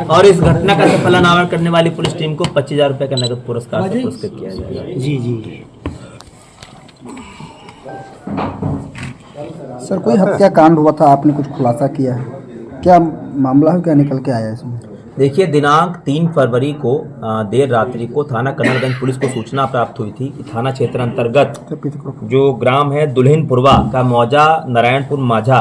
और इस घटना का सफल अनावरण करने वाली पुलिस टीम को 25,000 रुपए का नगद पुरस्कार से पुरस्कृत किया जाएगा। जी जी सर, कोई हत्याकांड हुआ था, आपने कुछ खुलासा किया है? क्या मामला है, क्या निकल के आया इसमें? देखिए, दिनांक 3 फरवरी को देर रात्रि को थाना कनलगंज पुलिस को सूचना प्राप्त हुई थी कि थाना क्षेत्र अंतर्गत जो ग्राम है दुल्हिनपुरवा का मौजा नारायणपुर माझा,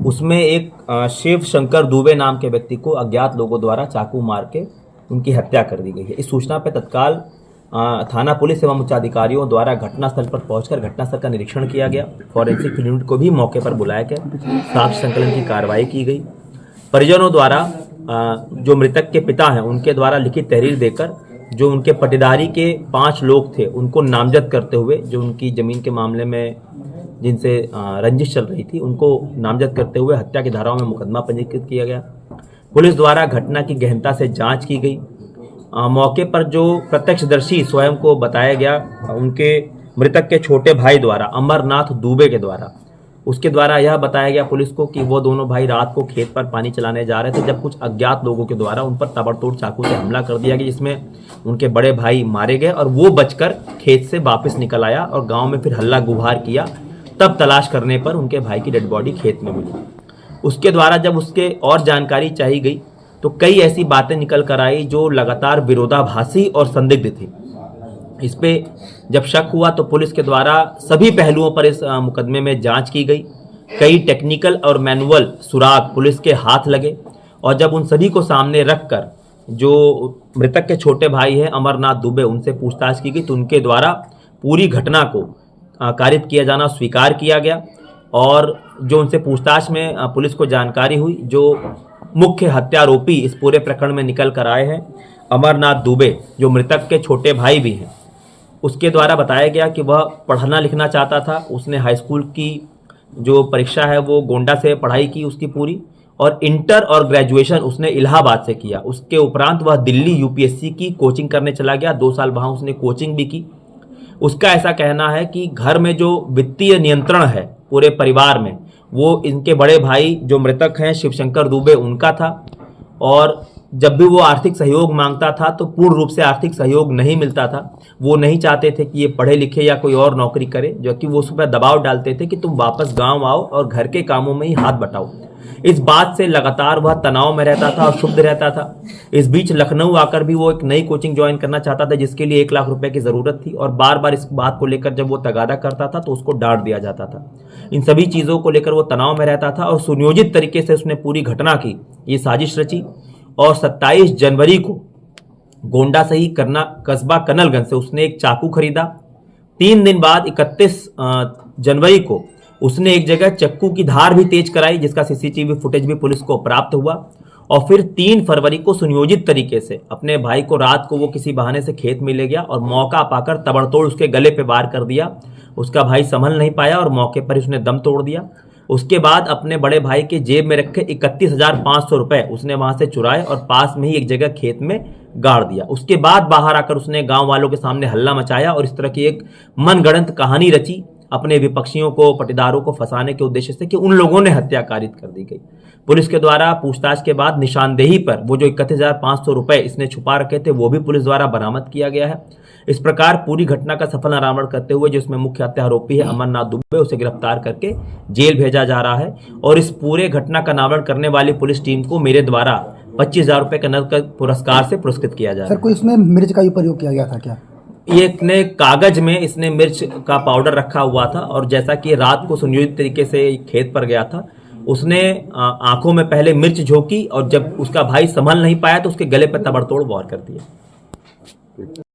उसमें एक शिव शंकर दुबे नाम के व्यक्ति को अज्ञात लोगों द्वारा चाकू मार के उनकी हत्या कर दी गई है। इस सूचना पर तत्काल थाना पुलिस एवं उच्च अधिकारियों द्वारा घटनास्थल पर पहुंचकर घटनास्थल का निरीक्षण किया गया। फॉरेंसिक यूनिट को भी मौके पर बुलाया गया, साक्ष्य संकलन की कार्रवाई की गई। परिजनों द्वारा जो मृतक के पिता हैं उनके द्वारा लिखित तहरीर देकर जो उनके पटीदारी के 5 लोग थे उनको नामजद करते हुए, जो उनकी जमीन के मामले में जिनसे रंजिश चल रही थी उनको नामजद करते हुए हत्या की धाराओं में मुकदमा पंजीकृत किया गया। पुलिस द्वारा घटना की गहनता से जांच की गई। मौके पर जो प्रत्यक्षदर्शी स्वयं को बताया गया, उनके मृतक के छोटे भाई द्वारा, अमरनाथ दुबे के द्वारा, उसके द्वारा यह बताया गया पुलिस को कि वो दोनों भाई रात को खेत पर पानी चलाने जा रहे थे, जब कुछ अज्ञात लोगों के द्वारा उन पर ताबड़तोड़ चाकू से हमला कर दिया गया, जिसमें उनके बड़े भाई मारे गए और वो बचकर खेत से वापस निकल आया और गांव में फिर हल्ला गुहार किया। तब तलाश करने पर उनके भाई की डेड बॉडी खेत में मिली। उसके द्वारा जब उसके और जानकारी चाहिए गई तो कई ऐसी बातें निकल कर आई जो लगातार विरोधाभासी और संदिग्ध थी। इस पे जब शक हुआ तो पुलिस के द्वारा सभी पहलुओं पर इस मुकदमे में जांच की गई। कई टेक्निकल और मैनुअल सुराग पुलिस के हाथ लगे और जब उन सभी को सामने रखकर जो मृतक के छोटे भाई हैं अमरनाथ दुबे, उनसे पूछताछ की गई तो उनके द्वारा पूरी घटना को कारित किया जाना स्वीकार किया गया। और जो उनसे पूछताछ में पुलिस को जानकारी हुई, जो मुख्य हत्यारोपी इस पूरे प्रकरण में निकल कर आए हैं अमरनाथ दुबे, जो मृतक के छोटे भाई भी हैं, उसके द्वारा बताया गया कि वह पढ़ना लिखना चाहता था। उसने हाई स्कूल की जो परीक्षा है वो गोंडा से पढ़ाई की उसकी पूरी, और इंटर और ग्रेजुएशन उसने इलाहाबाद से किया। उसके उपरांत वह दिल्ली यूपीएससी की कोचिंग करने चला गया। 2 साल वहाँ उसने कोचिंग भी की। उसका ऐसा कहना है कि घर में जो वित्तीय नियंत्रण है पूरे परिवार में, वो इनके बड़े भाई जो मृतक हैं शिवशंकर दुबे, उनका था। और जब भी वो आर्थिक सहयोग मांगता था तो पूर्ण रूप से आर्थिक सहयोग नहीं मिलता था। वो नहीं चाहते थे कि ये पढ़े लिखे या कोई और नौकरी करे, जो कि वो उस पर दबाव डालते थे कि तुम वापस गांव आओ और घर के कामों में ही हाथ बटाओ। इस बात से लगातार वह तनाव में रहता था और क्षुब्ध रहता था। इस बीच लखनऊ आकर भी वो एक नई कोचिंग ज्वाइन करना चाहता था, जिसके लिए 1 लाख रुपए की जरूरत थी। और बार बार इस बात को लेकर जब वो तगादा करता था तो उसको डांट दिया जाता था। इन सभी चीज़ों को लेकर वो तनाव में रहता था और सुनियोजित तरीके से उसने पूरी घटना की ये साजिश रची। और 27 जनवरी को गोंडा से ही कस्बा कनलगंज से उसने एक चाकू खरीदा। 3 दिन बाद 31 जनवरी को उसने एक जगह चक्कू की धार भी तेज कराई, जिसका सीसीटीवी फुटेज भी पुलिस को प्राप्त हुआ। और फिर 3 फरवरी को सुनियोजित तरीके से अपने भाई को रात को वो किसी बहाने से खेत में ले गया और मौका पाकर तबड़तोड़ उसके गले पे वार कर दिया। उसका भाई संभल नहीं पाया और मौके पर ही उसने दम तोड़ दिया। उसके बाद अपने बड़े भाई के जेब में रखे 31,500 रुपए उसने वहां से चुराए और पास में ही एक जगह खेत में गाड़ दिया। उसके बाद बाहर आकर उसने गांव वालों के सामने हल्ला मचाया और इस तरह की एक मनगढ़ंत कहानी रची अपने विपक्षियों को, पटीदारों को फंसाने के उद्देश्य से कि उन लोगों ने हत्या कारित कर दी गई। पुलिस के द्वारा पूछताछ के बाद निशानदेही पर वो जो 31,500 रुपए इसने छुपा रखे थे वो भी पुलिस द्वारा बरामद किया गया है। इस प्रकार पूरी घटना का सफल अनावरण करते हुए जिसमें मुख्य हत्या आरोपी है अमरनाथ दुबे, उसे गिरफ्तार करके जेल भेजा जा रहा है। और इस पूरे घटना का अनावरण करने वाली पुलिस टीम को मेरे द्वारा 25,000 रुपए का नकद पुरस्कार से पुरस्कृत किया जा रहा है। सर, कोई इसमें मिर्च का भी प्रयोग किया गया था क्या? ये इतने कागज में इसने मिर्च का पाउडर रखा हुआ था और जैसा कि रात को सुनियोजित तरीके से खेत पर गया था, उसने आंखों में पहले मिर्च झोंकी और जब उसका भाई संभल नहीं पाया तो उसके गले पर तबड़तोड़ वार कर दिया।